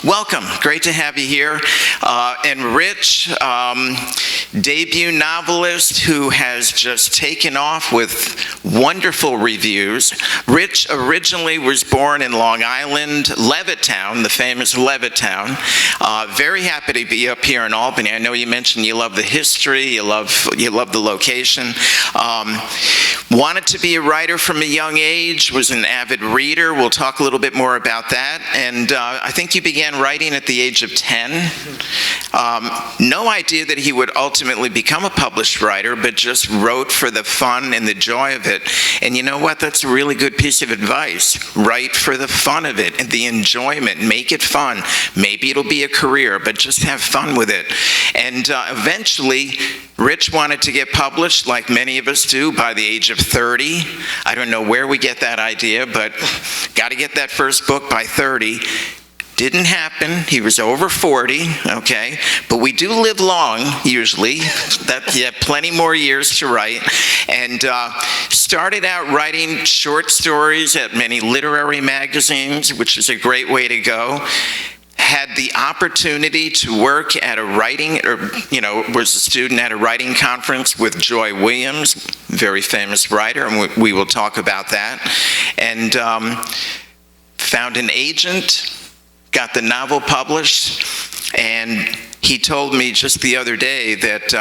Welcome. Great to have you here. And Rich, debut novelist who has just taken off with wonderful reviews. Rich originally was born in Long Island, Levittown, the famous Levittown. Very happy to be up here in Albany. I know you mentioned you love the history, you love the location. Wanted to be a writer from a young age, was an avid reader. We'll talk a little bit more about that. And I think you began writing at the age of 10. No idea that he would ultimately become a published writer, but just wrote for the fun and the joy of it. And you know what? That's a really good piece of advice. Write for the fun of it and the enjoyment. Make it fun. Maybe it'll be a career, but just have fun with it. And eventually, Rich wanted to get published, like many of us do, by the age of 30. I don't know where we get that idea, but got to get that first book by 30. Didn't happen. He was over 40, okay? But we do live long, usually. You have plenty more years to write. And started out writing short stories at many literary magazines, which is a great way to go. Had the opportunity to work at a writing, was a student at a writing conference with Joy Williams, very famous writer, and we will talk about that. And found an agent, got the novel published, and he told me just the other day that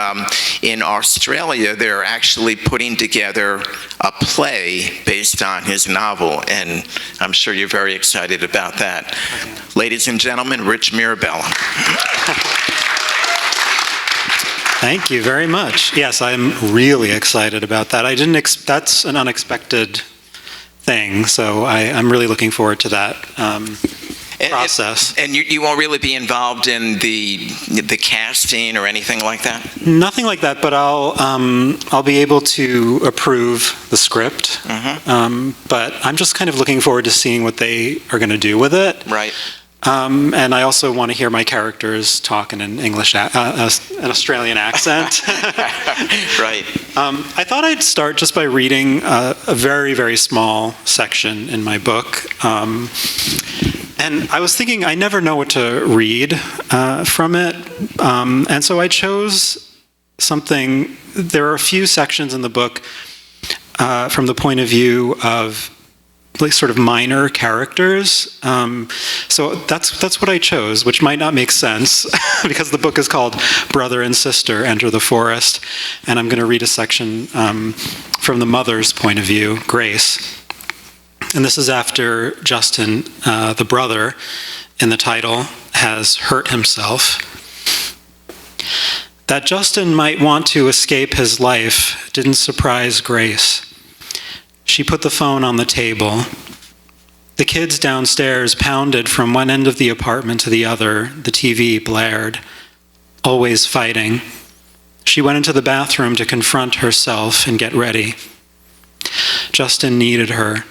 in Australia they're actually putting together a play based on his novel, and I'm sure you're very excited about that. Ladies and gentlemen, Rich Mirabella. Thank you very much. Yes, I'm really excited about that. That's an unexpected thing, so I'm really looking forward to that process. And you won't really be involved in the casting or anything like that? Nothing like that, but I'll be able to approve the script. Mm-hmm. But I'm just kind of looking forward to seeing what they are going to do with it. Right. And I also want to hear my characters talk in an English, an Australian accent. Right. I thought I'd start just by reading a very, very small section in my book. And I was thinking, I never know what to read from it. And so I chose something. There are a few sections in the book from the point of view of like sort of minor characters. So that's what I chose, which might not make sense because the book is called Brother and Sister Enter the Forest. And I'm going to read a section from the mother's point of view, Grace. And this is after Justin, the brother, in the title, has hurt himself. That Justin might want to escape his life didn't surprise Grace. She put the phone on the table. The kids downstairs pounded from one end of the apartment to the other. The TV blared, always fighting. She went into the bathroom to confront herself and get ready. Justin needed her,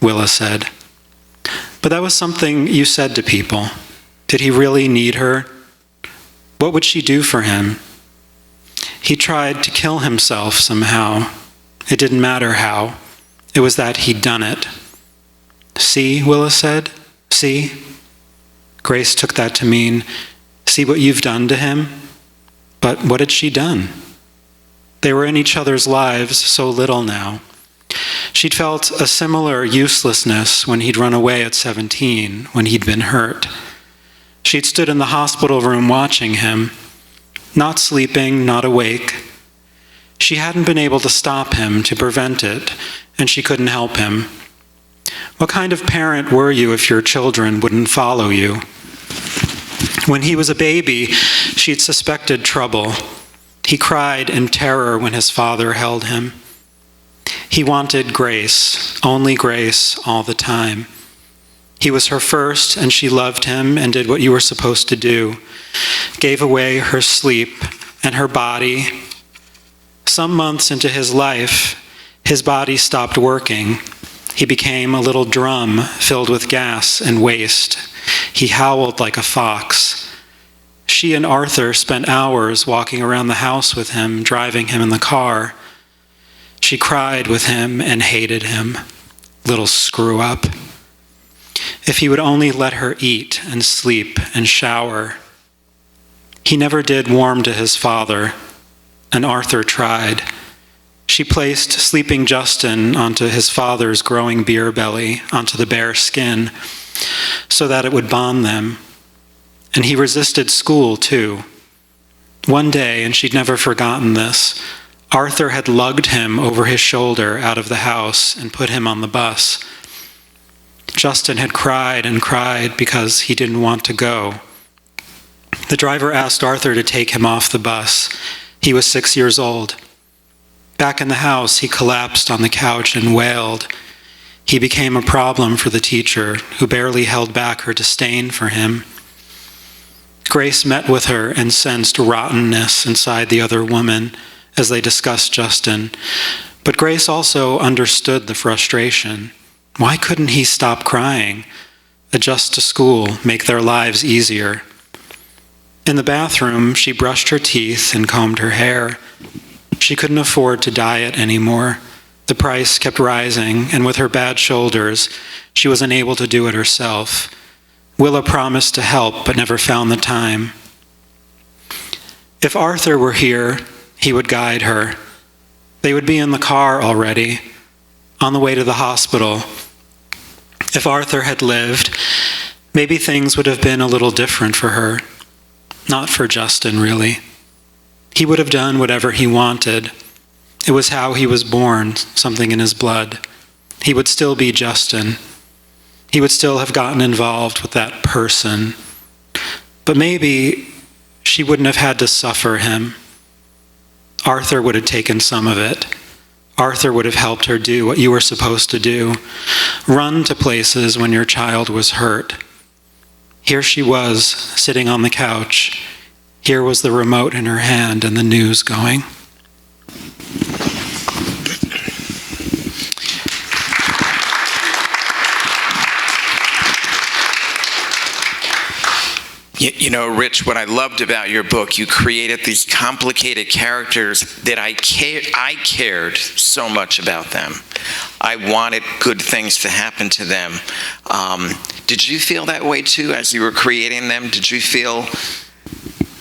Willa said. But that was something you said to people. Did he really need her? What would she do for him? He tried to kill himself somehow. It didn't matter how. It was that he'd done it. See, Willa said. See? Grace took that to mean, see what you've done to him? But what had she done? They were in each other's lives so little now. She'd felt a similar uselessness when he'd run away at 17, when he'd been hurt. She'd stood in the hospital room watching him, not sleeping, not awake. She hadn't been able to stop him, to prevent it, and she couldn't help him. What kind of parent were you if your children wouldn't follow you? When he was a baby, she'd suspected trouble. He cried in terror when his father held him. He wanted Grace, only Grace, all the time. He was her first, and she loved him and did what you were supposed to do. Gave away her sleep and her body. Some months into his life, his body stopped working. He became a little drum filled with gas and waste. He howled like a fox. She and Arthur spent hours walking around the house with him, driving him in the car. She cried with him and hated him. Little screw up. If he would only let her eat and sleep and shower. He never did warm to his father, and Arthur tried. She placed sleeping Justin onto his father's growing beer belly, onto the bare skin, so that it would bond them. And he resisted school, too. One day, and she'd never forgotten this, Arthur had lugged him over his shoulder out of the house and put him on the bus. Justin had cried and cried because he didn't want to go. The driver asked Arthur to take him off the bus. He was 6 years old. Back in the house, he collapsed on the couch and wailed. He became a problem for the teacher, who barely held back her disdain for him. Grace met with her and sensed rottenness inside the other woman as they discussed Justin. But Grace also understood the frustration. Why couldn't he stop crying, adjust to school, make their lives easier? In the bathroom, she brushed her teeth and combed her hair. She couldn't afford to diet anymore. The price kept rising, and with her bad shoulders, she was unable to do it herself. Willa promised to help, but never found the time. If Arthur were here, he would guide her. They would be in the car already, on the way to the hospital. If Arthur had lived, maybe things would have been a little different for her. Not for Justin, really. He would have done whatever he wanted. It was how he was born, something in his blood. He would still be Justin. He would still have gotten involved with that person. But maybe she wouldn't have had to suffer him. Arthur would have taken some of it. Arthur would have helped her do what you were supposed to do. Run to places when your child was hurt. Here she was, sitting on the couch. Here was the remote in her hand and the news going. You know, Rich, what I loved about your book, you created these complicated characters that I cared so much about them. I wanted good things to happen to them. Did you feel that way too as you were creating them? Did you feel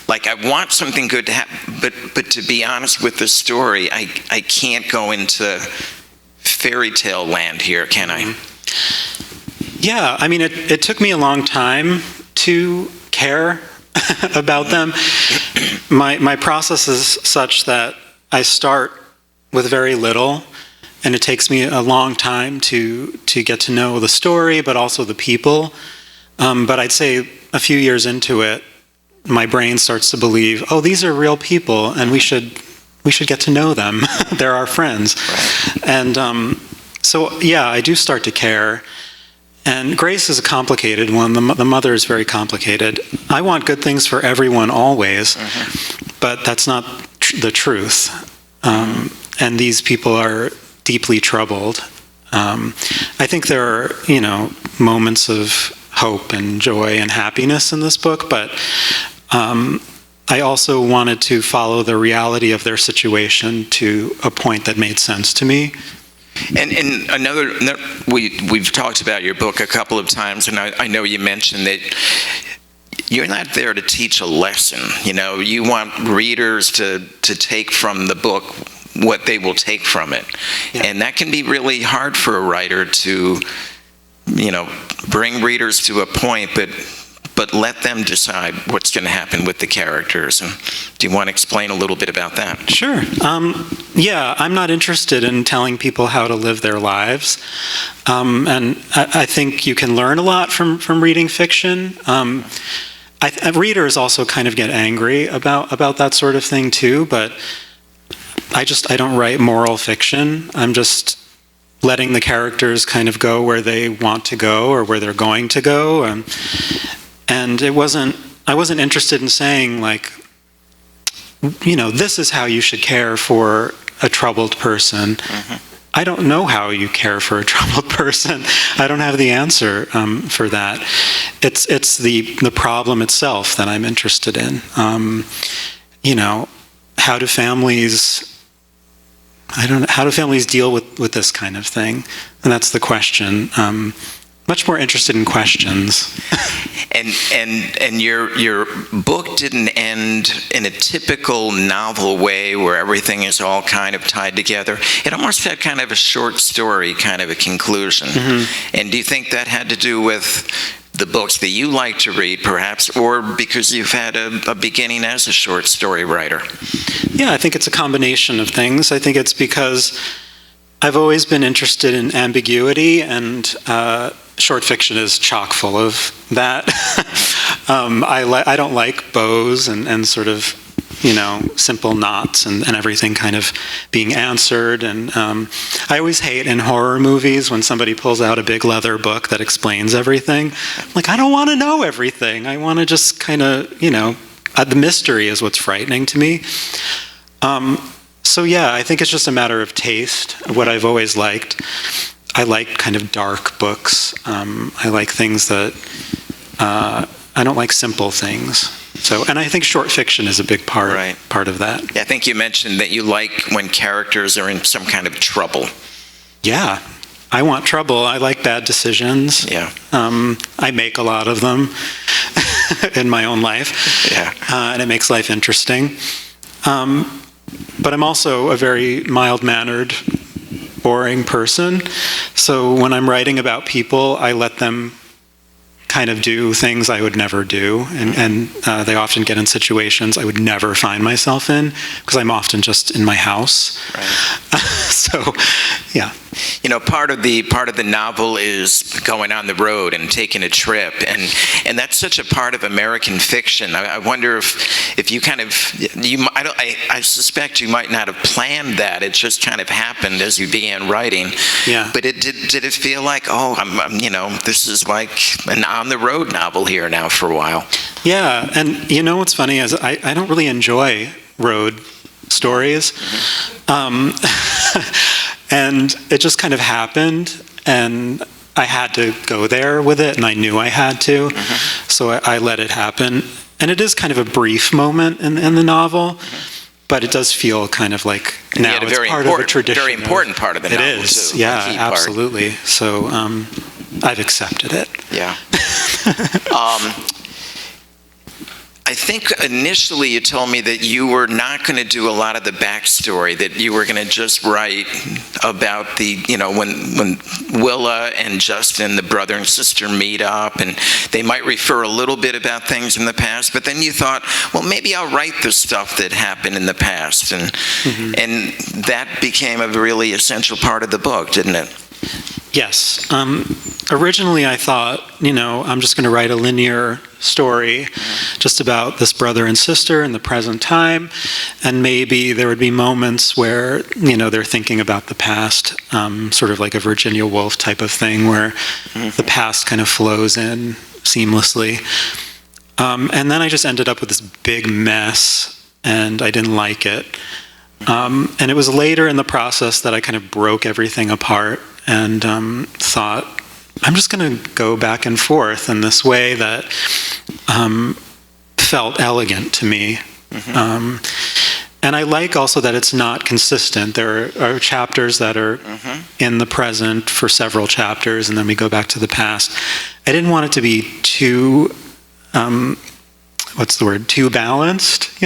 like I want something good to happen, but to be honest with the story, I can't go into fairy tale land here, can I? Yeah, I mean, it took me a long time to care about them. My process is such that I start with very little, and it takes me a long time to get to know the story, but also the people. But I'd say a few years into it, my brain starts to believe, oh, these are real people, and we should get to know them. They're our friends. Right. And so, yeah, I do start to care. And Grace is a complicated one. The mother is very complicated. I want good things for everyone always, but that's not the truth. And these people are deeply troubled. I think there are, moments of hope and joy and happiness in this book, but I also wanted to follow the reality of their situation to a point that made sense to me. And we've talked about your book a couple of times, and I know you mentioned that you're not there to teach a lesson. You want readers to take from the book what they will take from it. Yeah. And that can be really hard for a writer to, bring readers to a point, but let them decide what's going to happen with the characters. And do you want to explain a little bit about that? Sure. Yeah, I'm not interested in telling people how to live their lives. And I think you can learn a lot from reading fiction. Readers also kind of get angry about that sort of thing too, but I don't write moral fiction. I'm just letting the characters kind of go where they want to go or where they're going to go. And I wasn't interested in saying, like, this is how you should care for a troubled person. Mm-hmm. I don't know how you care for a troubled person. I don't have the answer for that. It's the problem itself that I'm interested in. How do families deal with this kind of thing? And that's the question. much more interested in questions. And your book didn't end in a typical novel way where everything is all kind of tied together. It almost had kind of a short story, kind of a conclusion. And do you think that had to do with the books that you like to read, perhaps, or because you've had a beginning as a short story writer? Yeah, I think it's a combination of things. I think it's because I've always been interested in ambiguity, and short fiction is chock full of that. I don't like bows and sort of, simple knots and everything kind of being answered. And I always hate in horror movies when somebody pulls out a big leather book that explains everything. Like, I don't want to know everything. I want to just kind of, the mystery is what's frightening to me. So yeah, I think it's just a matter of taste, what I've always liked. I like kind of dark books. I like things that, I don't like simple things. So, and I think short fiction is a big part of that. Yeah, I think you mentioned that you like when characters are in some kind of trouble. Yeah, I want trouble. I like bad decisions. Yeah. I make a lot of them in my own life. Yeah. And it makes life interesting. But I'm also a very mild-mannered, boring person. So when I'm writing about people, I let them kind of do things I would never do. And they often get in situations I would never find myself in because I'm often just in my house. Right. So, yeah. Part of the novel is going on the road and taking a trip, and that's such a part of American fiction. I wonder if you kind of I suspect you might not have planned that. It just kind of happened as you began writing. Yeah. But did it feel like, I'm this is like an on the road novel here now for a while? Yeah, and what's funny is I don't really enjoy road stories. And it just kind of happened, and I had to go there with it, and I knew I had to, so I let it happen. And it is kind of a brief moment in the novel, but it does feel kind of like now it's part of a tradition. Very important part of the novel, it is, too. yeah, absolutely. So I've accepted it. Yeah. I think initially you told me that you were not going to do a lot of the backstory, that you were going to just write about when Willa and Justin, the brother and sister, meet up, and they might refer a little bit about things in the past, but then you thought, well, maybe I'll write the stuff that happened in the past, and that became a really essential part of the book, didn't it? Yes. Originally I thought, I'm just going to write a linear story just about this brother and sister in the present time, and maybe there would be moments where, they're thinking about the past, sort of like a Virginia Woolf type of thing where the past kind of flows in seamlessly. And then I just ended up with this big mess, and I didn't like it. And it was later in the process that I kind of broke everything apart and thought, I'm just going to go back and forth in this way that felt elegant to me. And I like also that it's not consistent. There are chapters that are in the present for several chapters, and then we go back to the past. I didn't want it to be too, too balanced,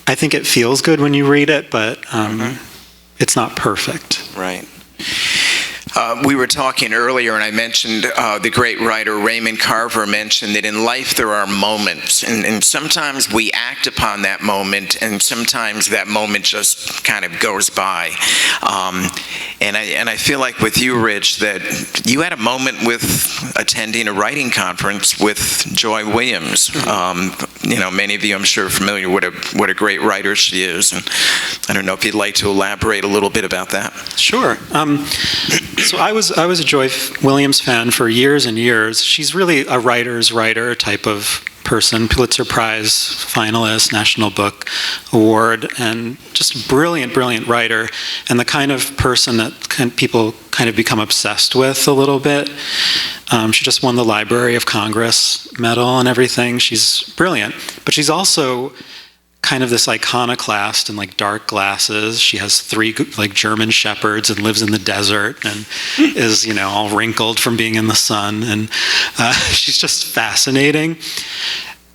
I think it feels good when you read it, but it's not perfect. Right. We were talking earlier, and I mentioned the great writer Raymond Carver mentioned that in life there are moments, and sometimes we act upon that moment, and sometimes that moment just kind of goes by. And I feel like with you, Rich, that you had a moment with attending a writing conference with Joy Williams. Many of you, I'm sure, are familiar with what a great writer she is, and I don't know if you'd like to elaborate a little bit about that. Sure. So I was a Joy Williams fan for years and years. She's really a writer's writer type of person, Pulitzer Prize finalist, National Book Award, and just a brilliant, brilliant writer, and the kind of person that people kind of become obsessed with a little bit. She just won the Library of Congress medal and everything. She's brilliant, but she's also kind of this iconoclast in like dark glasses. She has 3 like German shepherds and lives in the desert and is, you know, all wrinkled from being in the sun. And she's just fascinating.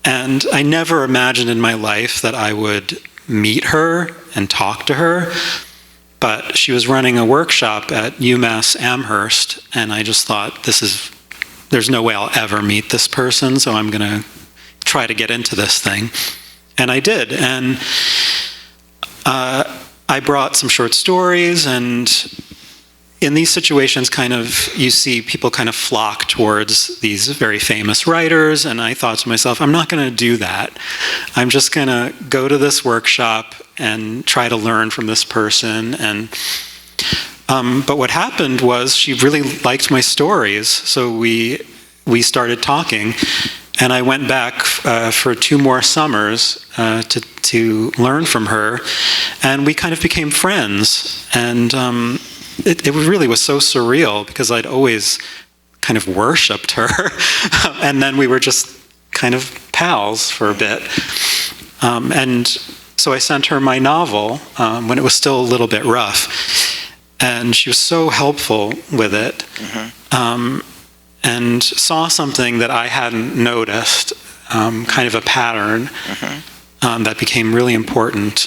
And I never imagined in my life that I would meet her and talk to her. But she was running a workshop at UMass Amherst, and I just thought, there's no way I'll ever meet this person, so I'm going to try to get into this thing. And I did, and I brought some short stories, and in these situations, kind of, you see people kind of flock towards these very famous writers, and I thought to myself, I'm not going to do that. I'm just going to go to this workshop and try to learn from this person. And but what happened was she really liked my stories, so we started talking, and I went back for 2 more summers to learn from her, and we kind of became friends. And it really was so surreal because I'd always kind of worshipped her, and then we were just kind of pals for a bit. And so I sent her my novel when it was still a little bit rough, and she was so helpful with it, and saw something that I hadn't noticed, kind of a pattern that became really important.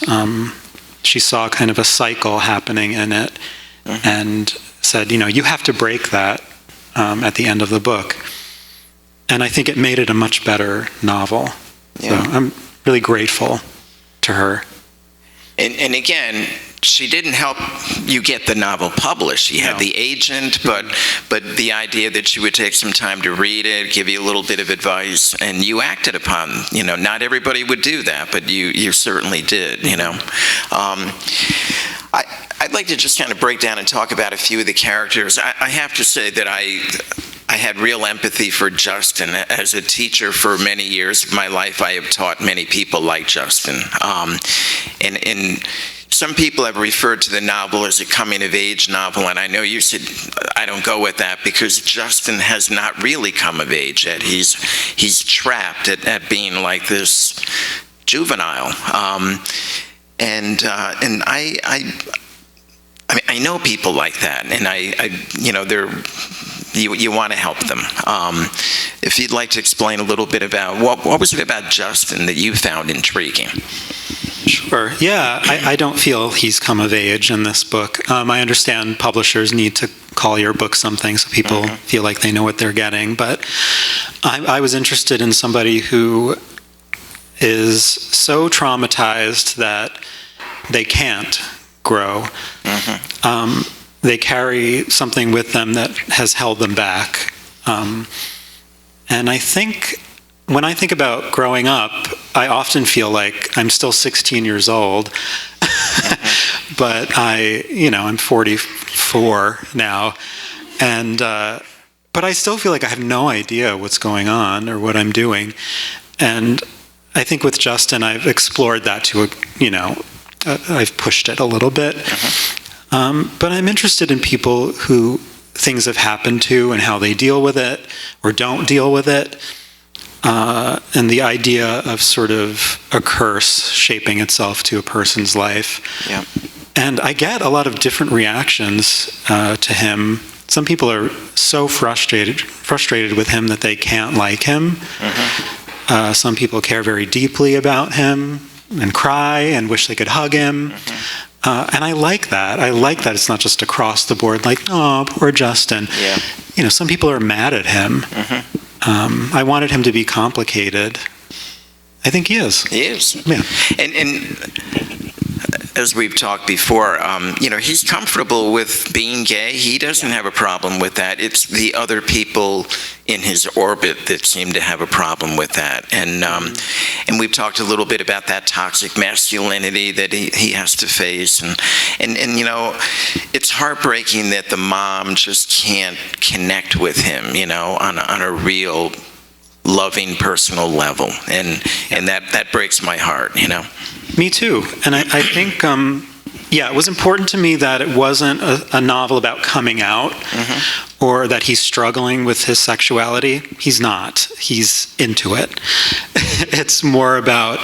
She saw kind of a cycle happening in it, and said, you know, you have to break that at the end of the book. And I think it made it a much better novel. Yeah. So I'm really grateful to her. And again, she didn't help you get the novel published. She had the agent, but the idea that she would take some time to read it, give you a little bit of advice, and you acted upon, you know, not everybody would do that, but you certainly did, you know. I'd like to just kind of break down and talk about a few of the characters. I have to say that I had real empathy for Justin. As a teacher for many years of my life, I have taught many people like Justin. And some people have referred to the novel as a coming-of-age novel, and I know you said I don't go with that because Justin has not really come of age yet. He's trapped at being like this juvenile. And I mean, I know people like that, and you want to help them. If you'd like to explain a little bit about what was it about Justin that you found intriguing? Sure. Yeah, I don't feel he's come of age in this book. I understand publishers need to call your book something so people feel like they know what they're getting, but I was interested in somebody who is so traumatized that they can't grow. They carry something with them that has held them back. And I think when I think about growing up, I often feel like I'm still 16 years old, but I'm 44 now, and but I still feel like I have no idea what's going on or what I'm doing. And I think with Justin, I've explored that to I've pushed it a little bit. But I'm interested in people who things have happened to and how they deal with it or don't deal with it. And the idea of sort of a curse shaping itself to a person's life. Yeah. And I get a lot of different reactions to him. Some people are so frustrated with him that they can't like him. Some people care very deeply about him and cry and wish they could hug him. And I like that. I like that it's not just across the board, like, oh, poor Justin. Yeah. Some people are mad at him. I wanted him to be complicated. I think he is. He is. Yeah. And as we've talked before, he's comfortable with being gay. He doesn't have a problem with that. It's the other people in his orbit that seem to have a problem with that. And we've talked a little bit about that toxic masculinity that he has to face. And it's heartbreaking that the mom just can't connect with him, on a real loving personal level. And that breaks my heart, Me too. And I think, it was important to me that it wasn't a novel about coming out or that he's struggling with his sexuality. He's not. He's into it. It's more about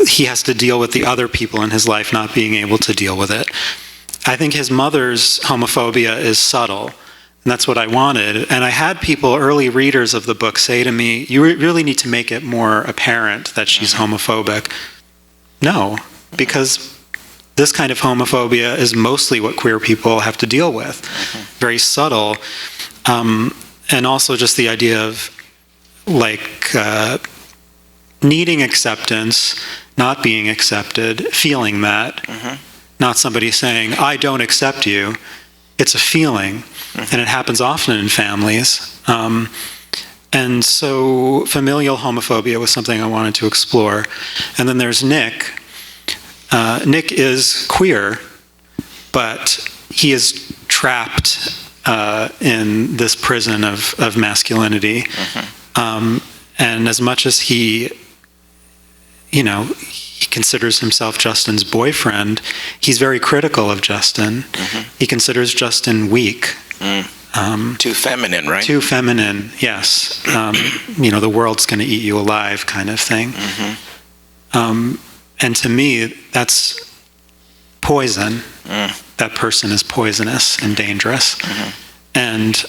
he has to deal with the other people in his life not being able to deal with it. I think his mother's homophobia is subtle, and that's what I wanted. And I had people, early readers of the book, say to me, you really need to make it more apparent that she's homophobic. No, because this kind of homophobia is mostly what queer people have to deal with. Very subtle. And also just the idea of needing acceptance, not being accepted, feeling that. Not somebody saying, I don't accept you. It's a feeling, and it happens often in families. And so familial homophobia was something I wanted to explore. And then there's Nick. Nick is queer, but he is trapped in this prison of masculinity. And as much as he considers himself Justin's boyfriend, he's very critical of Justin. He considers Justin weak. Too feminine, right? Too feminine, yes. The world's going to eat you alive kind of thing. And to me, that's poison. That person is poisonous and dangerous. And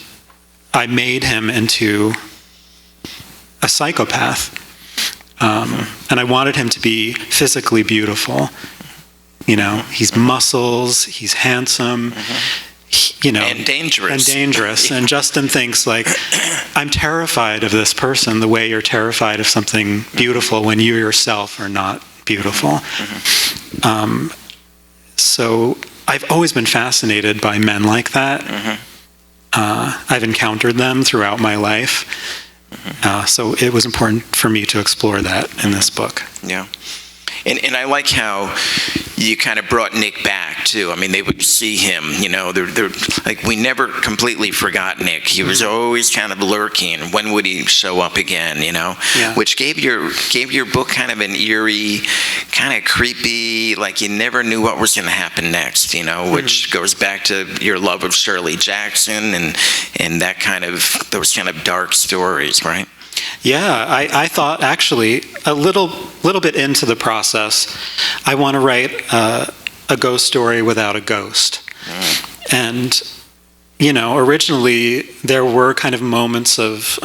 I made him into a psychopath. And I wanted him to be physically beautiful. He's muscles, he's handsome, and dangerous. And Justin thinks, I'm terrified of this person the way you're terrified of something beautiful when you yourself are not beautiful. So I've always been fascinated by men like that. I've encountered them throughout my life. So it was important for me to explore that in this book. Yeah. And I like how you kind of brought Nick back, too. I mean, they would see him, they're we never completely forgot Nick. He was always kind of lurking. When would he show up again, Yeah. Which gave your book kind of an eerie, kind of creepy, you never knew what was going to happen next, which goes back to your love of Shirley Jackson and those kind of dark stories, right? Yeah, I thought actually a little bit into the process, I want to write a ghost story without a ghost. And, originally there were kind of moments of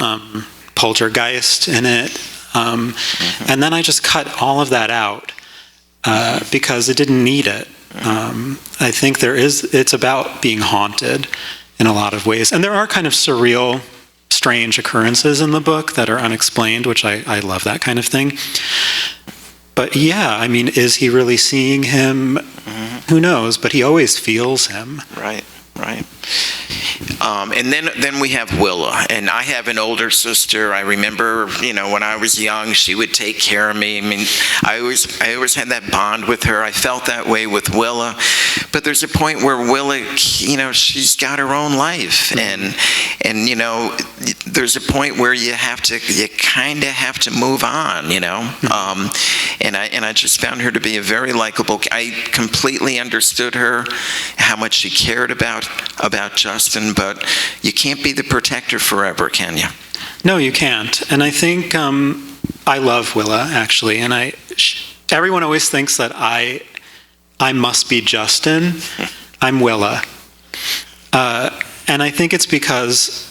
poltergeist in it. And then I just cut all of that out because it didn't need it. I think it's about being haunted in a lot of ways. And there are kind of surreal, strange occurrences in the book that are unexplained, which I love that kind of thing. But yeah, is he really seeing him? Who knows? But he always feels him. Right. And then we have Willa, and I have an older sister. I remember, when I was young, she would take care of me. I always had that bond with her. I felt that way with Willa, but there's a point where Willa, she's got her own life, and there's a point where you kind of have to move on, and I just found her to be a very likable. I completely understood her, how much she cared about Justin, but you can't be the protector forever, can you? No, you can't. And I think I love Willa, actually, and everyone always thinks that I must be Justin. I'm Willa. And I think it's because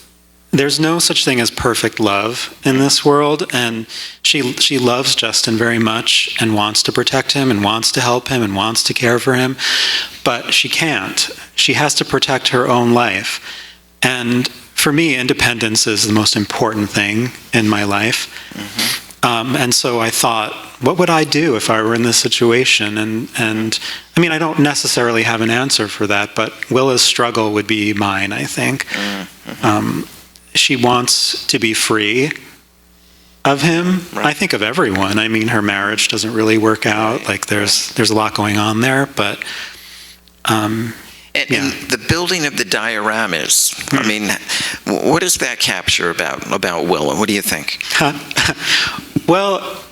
there's no such thing as perfect love in this world, and she loves Justin very much and wants to protect him and wants to help him and wants to care for him, but she can't. She has to protect her own life. And for me, independence is the most important thing in my life. And so I thought, what would I do if I were in this situation? And I don't necessarily have an answer for that, but Willa's struggle would be mine, I think. She wants to be free of him. Right. I think of everyone. Her marriage doesn't really work out. There's a lot going on there, but and the building of the dioramas. What does that capture about Willa? What do you think? Well,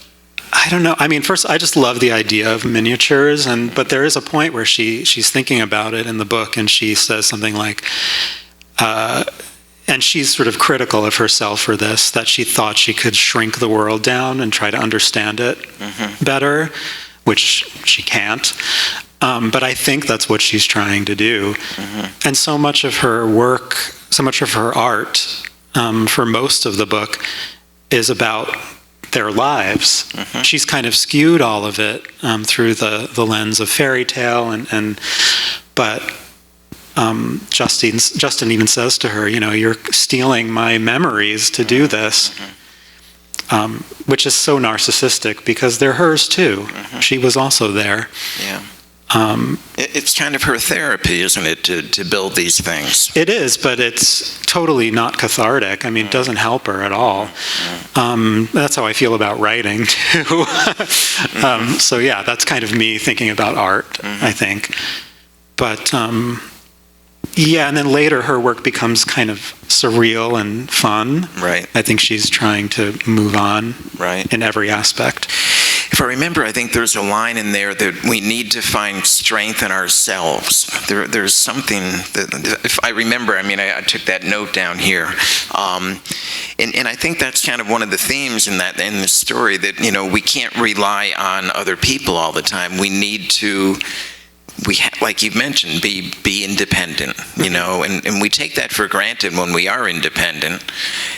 I don't know. First, I just love the idea of miniatures, but there is a point where she's thinking about it in the book, and she says something like, and she's sort of critical of herself for this, that she thought she could shrink the world down and try to understand it better, which she can't. But I think that's what she's trying to do. And so much of her work, so much of her art, for most of the book, is about their lives. She's kind of skewed all of it through the lens of fairy tale, but Justin even says to her, you're stealing my memories to do this, which is so narcissistic because they're hers too. She was also there. Yeah. It's kind of her therapy, isn't it, to build these things? It is, but it's totally not cathartic. I mean, it doesn't help her at all. That's how I feel about writing, too. So yeah, that's kind of me thinking about art, I think. But yeah, and then later her work becomes kind of surreal and fun. Right. I think she's trying to move on in every aspect. If I remember, I think there's a line in there that we need to find strength in ourselves. There's something that, if I remember, I took that note down here. And I think that's kind of one of the themes in the story, that, we can't rely on other people all the time. We need to, like you mentioned, be independent, and we take that for granted when we are independent.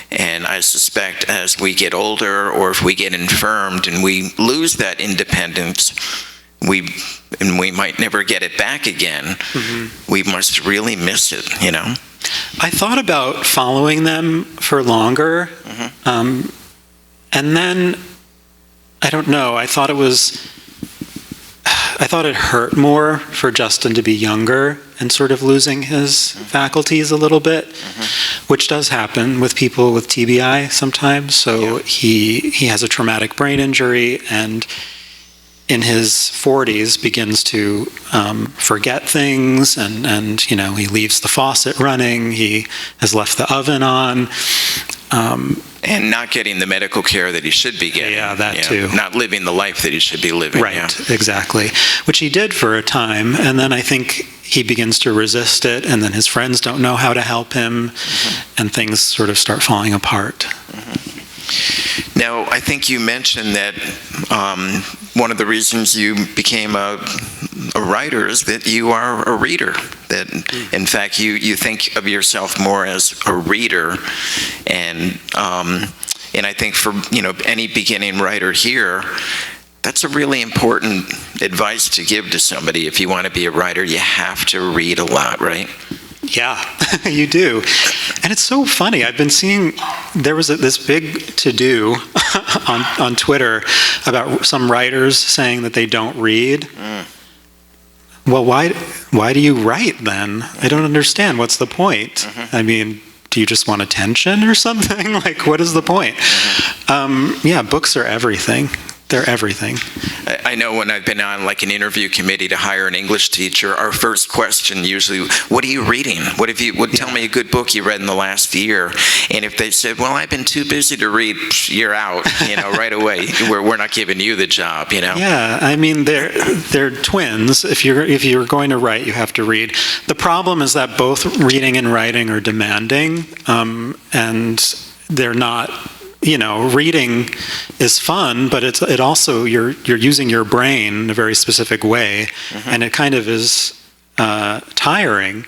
And I suspect as we get older, or if we get infirmed and we lose that independence, we might never get it back again. We must really miss it, I thought about following them for longer, and then, I don't know, I thought it hurt more for Justin to be younger and sort of losing his faculties a little bit, which does happen with people with TBI sometimes. So he has a traumatic brain injury, and in his 40s begins to forget things, and he leaves the faucet running, he has left the oven on. And not getting the medical care that he should be getting. Yeah, that too. Not living the life that he should be living. Right, exactly. Which he did for a time, and then I think he begins to resist it, and then his friends don't know how to help him, and things sort of start falling apart. Now, I think you mentioned that one of the reasons you became a writer is that you are a reader. That, in fact, you think of yourself more as a reader, and I think for any beginning writer here, that's a really important advice to give to somebody. If you want to be a writer, you have to read a lot, right? Yeah, you do. And it's so funny. I've been seeing, there was this big to-do on Twitter about some writers saying that they don't read. Well, why do you write then? I don't understand. What's the point? I mean, do you just want attention or something? Like, what is the point? Yeah, books are everything. They're everything. I know when I've been on like an interview committee to hire an English teacher, our first question usually, what are you reading? Tell me a good book you read in the last year. And if they said, well, I've been too busy to read, you're out, right away. We're not giving you the job, Yeah, I mean, they're twins. If you're going to write, you have to read. The problem is that both reading and writing are demanding, and they're not. Reading is fun, but it also you're using your brain in a very specific way, and it kind of is tiring.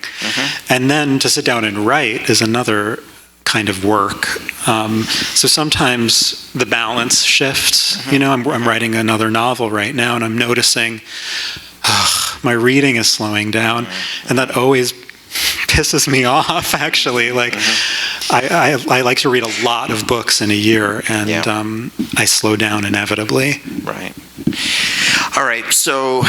And then to sit down and write is another kind of work. So sometimes the balance shifts. I'm writing another novel right now, and I'm noticing my reading is slowing down, and that always pisses me off, actually. Like, I like to read a lot of books in a year, and I slow down inevitably. Right. All right, so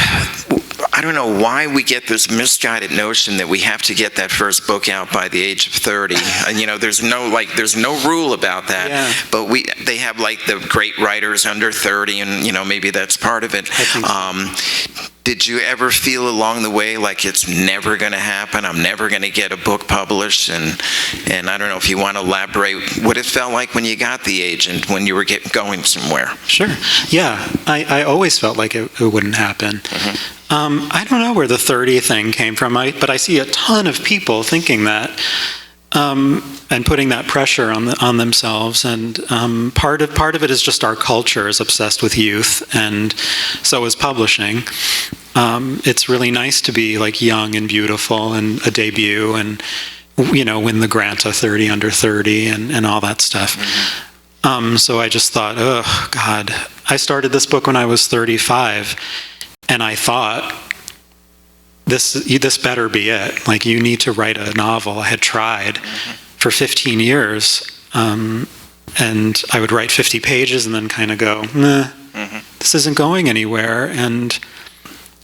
I don't know why we get this misguided notion that we have to get that first book out by the age of 30. And there's no rule about that. Yeah. But they have like the great writers under 30, and maybe that's part of it. I think so. Did you ever feel along the way like it's never going to happen? I'm never going to get a book published, and I don't know if you want to elaborate what it felt like when you got the agent, when you were going somewhere. Sure. Yeah, I always felt like it wouldn't happen. I don't know where the 30 thing came from, but I see a ton of people thinking that. and putting that pressure on themselves. And part of it is just our culture is obsessed with youth, and so is publishing. It's really nice to be like young and beautiful and a debut and win the Granta 30 under 30 and all that stuff. So I just thought, oh God, I started this book when I was 35, and I thought, this better be it. Like, you need to write a novel. I had tried for 15 years, and I would write 50 pages and then kind of go, nah, this isn't going anywhere. And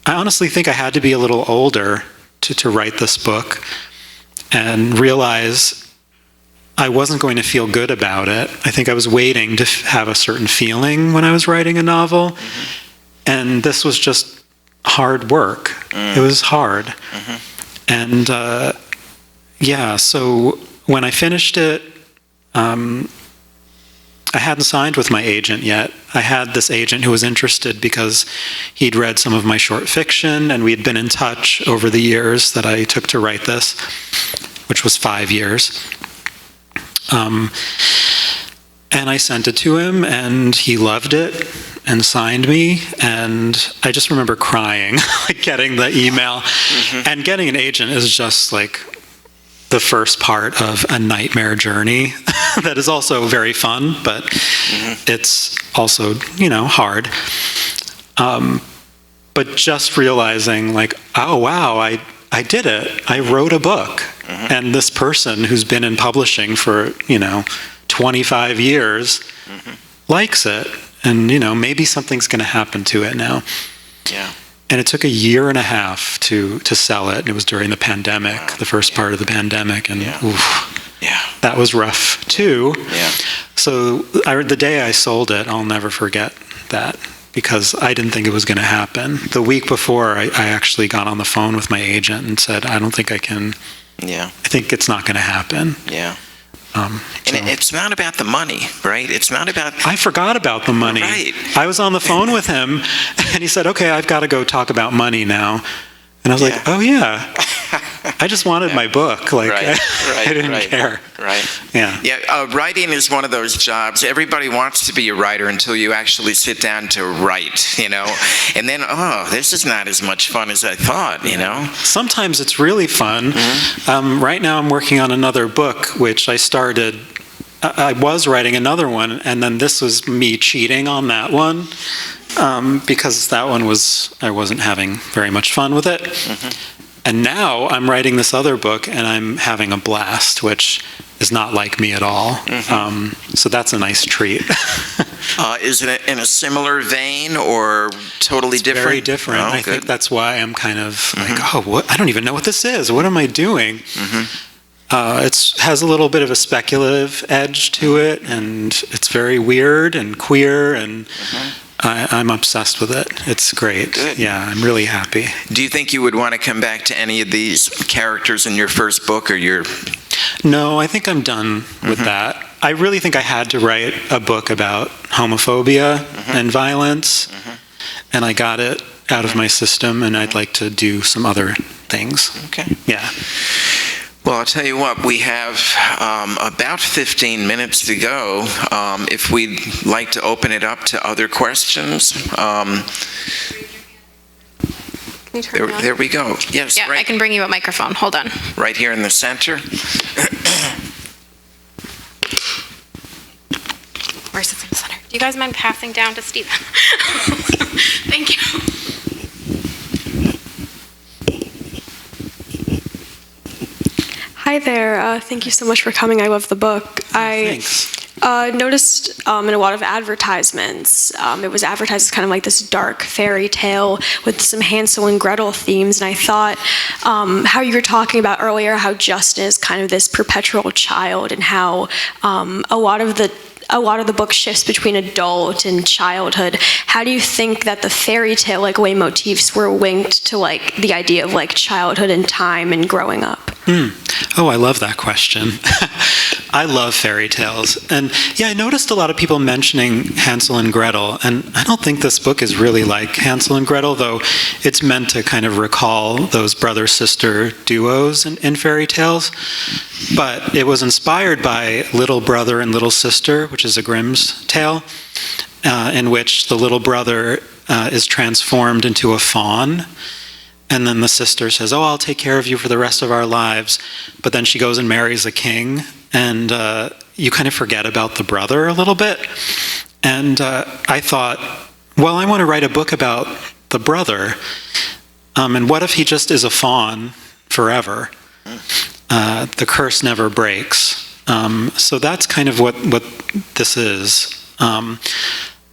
I honestly think I had to be a little older to write this book and realize I wasn't going to feel good about it. I think I was waiting to have a certain feeling when I was writing a novel, and this was just hard work. It was hard. And so when I finished it, I hadn't signed with my agent yet. I had this agent who was interested because he'd read some of my short fiction, and we had been in touch over the years that I took to write this, which was 5 years. And I sent it to him, and he loved it and signed me. And I just remember crying, like getting the email. And getting an agent is just like the first part of a nightmare journey that is also very fun, but it's also, hard. But just realizing like, oh wow, I did it. I wrote a book. And this person who's been in publishing for, 25 years likes it. And, maybe something's going to happen to it now. Yeah. And it took a year and a half to sell it. It was during the pandemic, the first part of the pandemic. And that was rough too. Yeah. So the day I sold it, I'll never forget that, because I didn't think it was going to happen. The week before, I actually got on the phone with my agent and said, I don't think I can. Yeah. I think it's not going to happen. Yeah. And it's not about the money, right? It's not about... I forgot about the money. Right. I was on the phone with him, and he said, okay, I've got to go talk about money now. And I was like, oh yeah, I just wanted my book. Like, I didn't care. Right. Yeah. Yeah. Writing is one of those jobs. Everybody wants to be a writer until you actually sit down to write, and then, this is not as much fun as I thought, Sometimes it's really fun. Right now I'm working on another book, which I started. I was writing another one, and then this was me cheating on that one. Because that one I wasn't having very much fun with it. And now I'm writing this other book, and I'm having a blast, which is not like me at all. So that's a nice treat. Is it in a similar vein or totally different? Very different. I think that's why I'm kind of like, what? I don't even know what this is. What am I doing? It has a little bit of a speculative edge to it, and it's very weird and queer, and I'm obsessed with it. It's great. Good. Yeah, I'm really happy. Do you think you would want to come back to any of these characters in your first book, or your... No, I think I'm done with that. I really think I had to write a book about homophobia and violence, and I got it out of my system, and I'd like to do some other things. Okay. Yeah. Well, I'll tell you what, we have about 15 minutes to go. If we'd like to open it up to other questions. There we go. Yes, yeah, right. I can bring you a microphone. Hold on. Right here in the center. Where's it in the center? Do you guys mind passing down to Stephen? Thank you. Hi there. Thank you so much for coming. I love the book. Thanks. I noticed in a lot of advertisements, it was advertised as kind of like this dark fairy tale with some Hansel and Gretel themes. And I thought how you were talking about earlier, how Justin is kind of this perpetual child, and how a lot of the book shifts between adult and childhood. How do you think that the fairy tale way motifs were linked to the idea of childhood and time and growing up? Oh, I love that question. I love fairy tales. And yeah, I noticed a lot of people mentioning Hansel and Gretel, and I don't think this book is really like Hansel and Gretel, though it's meant to kind of recall those brother-sister duos in fairy tales. But it was inspired by Little Brother and Little Sister, which is a Grimm's tale, in which the little brother is transformed into a fawn. And then the sister says, "Oh, I'll take care of you for the rest of our lives." But then she goes and marries a king, and you kind of forget about the brother a little bit. And I thought, well, I want to write a book about the brother. And what if he just is a fawn forever? The curse never breaks. So that's kind of what this is.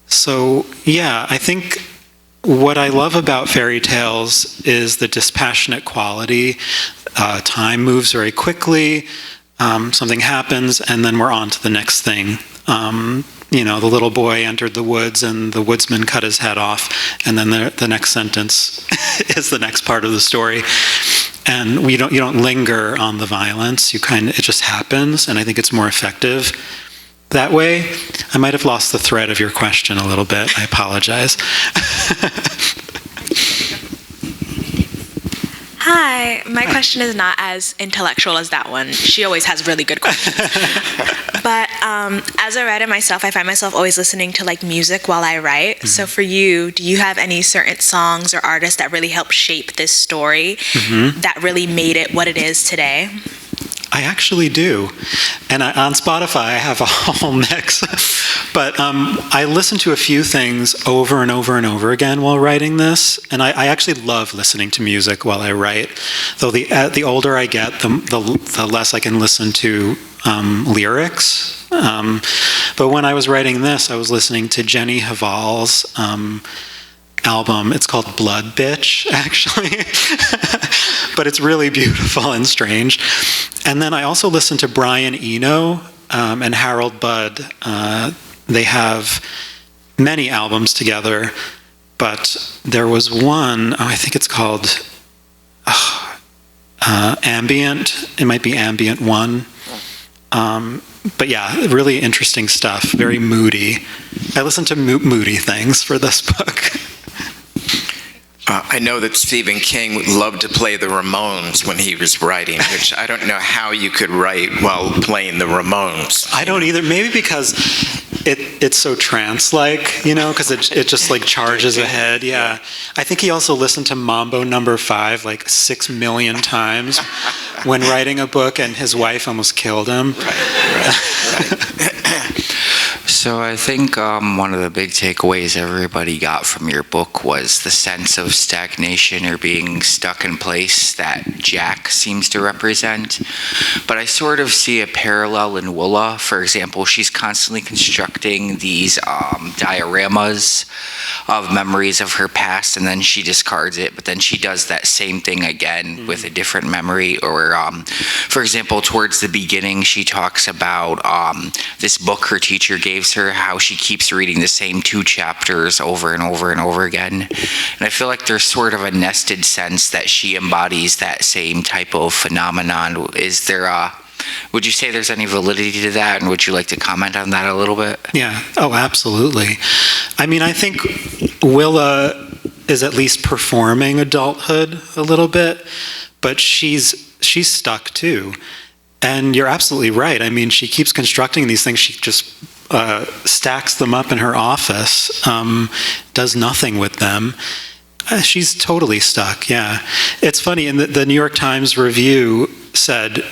So yeah, I think what I love about fairy tales is the dispassionate quality. Time moves very quickly, something happens, and then we're on to the next thing. The little boy entered the woods and the woodsman cut his head off, and then the next sentence is the next part of the story. And you don't linger on the violence, it just happens, and I think it's more effective that way. I might have lost the thread of your question a little bit. I apologize. Hi, my question is not as intellectual as that one. She always has really good questions. But as a writer myself, I find myself always listening to like music while I write. Mm-hmm. So for you, do you have any certain songs or artists that really helped shape this story, that really made it what it is today? I actually do. And on Spotify, I have a whole mix. But I listen to a few things over and over and over again while writing this. And I actually love listening to music while I write. Though the older I get, the less I can listen to lyrics. But when I was writing this, I was listening to Jenny Haval's album. It's called Blood Bitch, actually. But it's really beautiful and strange. And then I also listened to Brian Eno and Harold Budd. They have many albums together, but there was one, I think it's called Ambient. It might be Ambient 1. But yeah, really interesting stuff, very moody. I listened to moody things for this book. I know that Stephen King would love to play the Ramones when he was writing, which I don't know how you could write while playing the Ramones. I don't either. Maybe because it's so trance-like, because it just like charges ahead. Yeah. I think he also listened to Mambo No. 5 like 6 million times when writing a book, and his wife almost killed him. Right. So I think one of the big takeaways everybody got from your book was the sense of stagnation or being stuck in place that Jack seems to represent. But I sort of see a parallel in Willa. For example, she's constantly constructing these dioramas of memories of her past, and then she discards it, but then she does that same thing again with a different memory. Or, for example, towards the beginning, she talks about this book her teacher gave her, how she keeps reading the same 2 chapters over and over and over again. And I feel like there's sort of a nested sense that she embodies that same type of phenomenon. Is there would you say there's any validity to that, and would you like to comment on that a little bit? Yeah. Oh, absolutely. I mean, I think Willa is at least performing adulthood a little bit, but she's stuck too. And you're absolutely right. I mean, she keeps constructing these things. She just stacks them up in her office, does nothing with them. She's totally stuck, yeah. It's funny, and the New York Times review said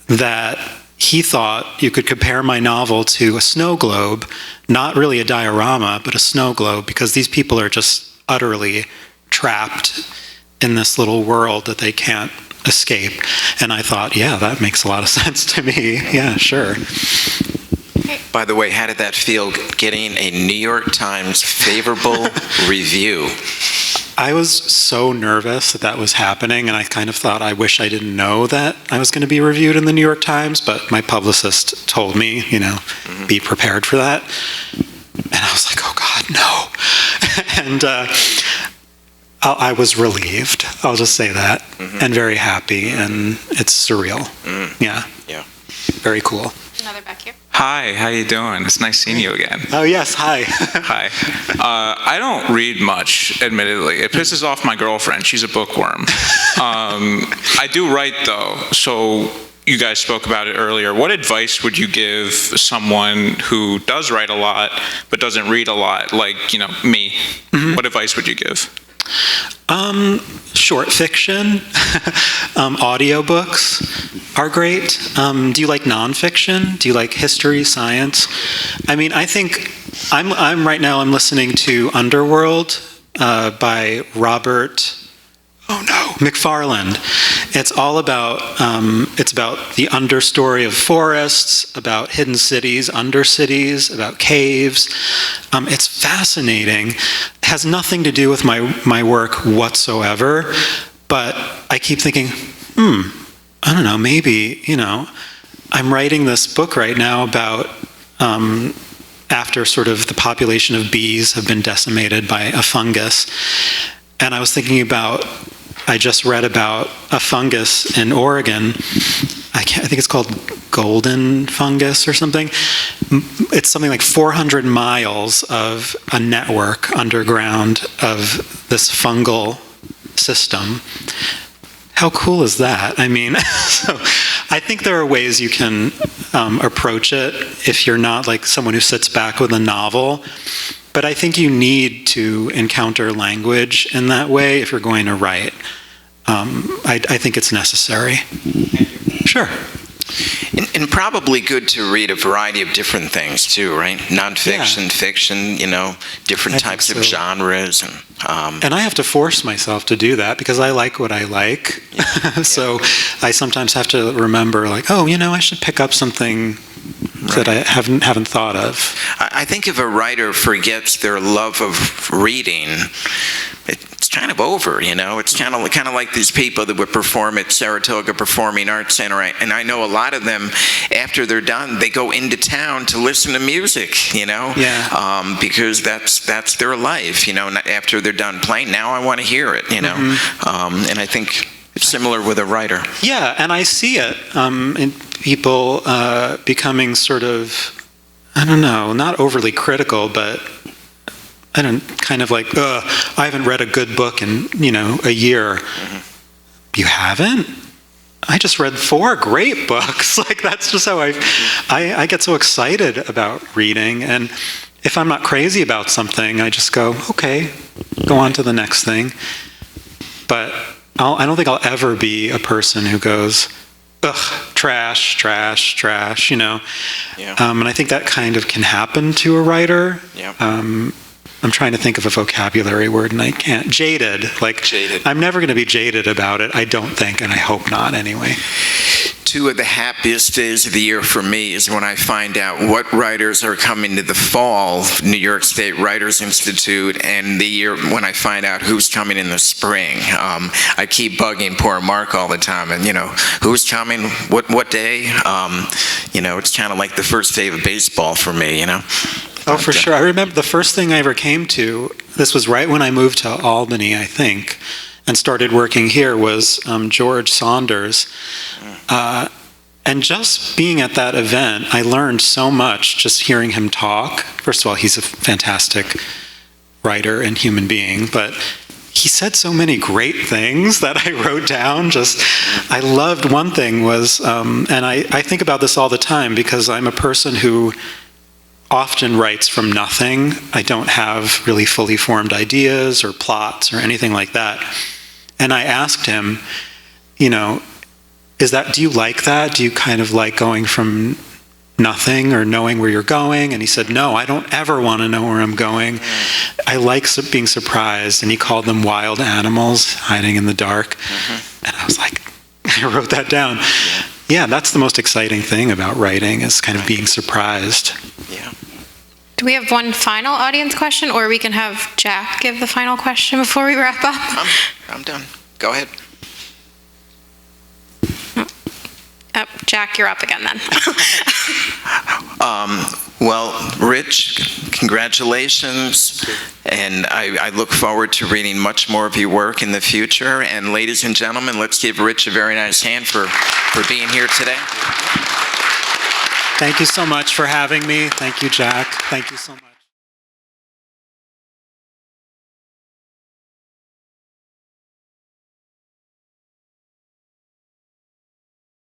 that he thought you could compare my novel to a snow globe, not really a diorama, but a snow globe, because these people are just utterly trapped in this little world that they can't escape. And I thought, yeah, that makes a lot of sense to me. Yeah, sure. By the way, how did that feel, getting a New York Times favorable review? I was so nervous that was happening, and I kind of thought, I wish I didn't know that I was going to be reviewed in the New York Times, but my publicist told me, be prepared for that. And I was like, oh God, no. And I was relieved, I'll just say that, and very happy, and it's surreal. Yeah. Yeah. Very cool. another back here. Hi, how you doing? It's nice seeing you again. Oh, yes, hi. Hi. I don't read much, admittedly. It pisses off my girlfriend. She's a bookworm. I do write, though, so you guys spoke about it earlier. What advice would you give someone who does write a lot but doesn't read a lot, like, me? Mm-hmm. What advice would you give? Short fiction, audiobooks are great. Do you like nonfiction? Do you like history, science? I mean, I think I'm right now. I'm listening to Underworld by Robert. Oh no, McFarland. It's all about it's about the understory of forests, about hidden cities, undercities, about caves. It's fascinating. It has nothing to do with my work whatsoever, but I keep thinking, I don't know, maybe, I'm writing this book right now about after sort of the population of bees have been decimated by a fungus. And I was thinking about, I just read about a fungus in Oregon. I think it's called golden fungus or something. It's something like 400 miles of a network underground of this fungal system. How cool is that? I mean, so I think there are ways you can approach it if you're not like someone who sits back with a novel. But I think you need to encounter language in that way if you're going to write. I think it's necessary. Sure. And probably good to read a variety of different things too, right? Nonfiction, fiction, different types of genres. And I have to force myself to do that because I like what I like. So I sometimes have to remember, like, I should pick up something that I haven't thought of. I think if a writer forgets their love of reading, it's kind of over, It's kind of like these people that would perform at Saratoga Performing Arts Center, and I know a lot of them, after they're done, they go into town to listen to music, because that's their life, after they're done playing. Now I want to hear it, Mm-hmm. And I think it's similar with a writer. Yeah, and I see it in people becoming sort of, I don't know, not overly critical, but kind of like, I haven't read a good book in, a year. Mm-hmm. You haven't? I just read 4 great books. Like, that's just how I get so excited about reading. And if I'm not crazy about something, I just go, okay, go on to the next thing. But I don't think I'll ever be a person who goes, ugh, trash, trash, trash, Yeah. And I think that kind of can happen to a writer. Yeah. I'm trying to think of a vocabulary word and I can't. Jaded. Jaded. I'm never going to be jaded about it, I don't think, and I hope not anyway. 2 of the happiest days of the year for me is when I find out what writers are coming to the fall New York State Writers Institute, and the year when I find out who's coming in the spring. I keep bugging poor Mark all the time, and who's coming, what day? It's kind of like the first day of baseball for me, Oh, for sure. I remember the first thing I ever came to, this was right when I moved to Albany, I think, and started working here, was George Saunders. And just being at that event, I learned so much just hearing him talk. First of all, he's a fantastic writer and human being, but he said so many great things that I wrote down. I loved one thing was, and I think about this all the time because I'm a person who often writes from nothing. I don't have really fully formed ideas or plots or anything like that. And I asked him, do you like that? Do you kind of like going from nothing or knowing where you're going? And he said, no, I don't ever want to know where I'm going. I like being surprised. And he called them wild animals hiding in the dark. Mm-hmm. And I was like, I wrote that down. Yeah, that's the most exciting thing about writing is kind of being surprised. Yeah. Do we have one final audience question, or we can have Jack give the final question before we wrap up? I'm done. Go ahead. Jack, you're up again then. Well, Rich, congratulations. And I look forward to reading much more of your work in the future. And ladies and gentlemen, let's give Rich a very nice hand for being here today. Thank you so much for having me. Thank you, Jack. Thank you so much.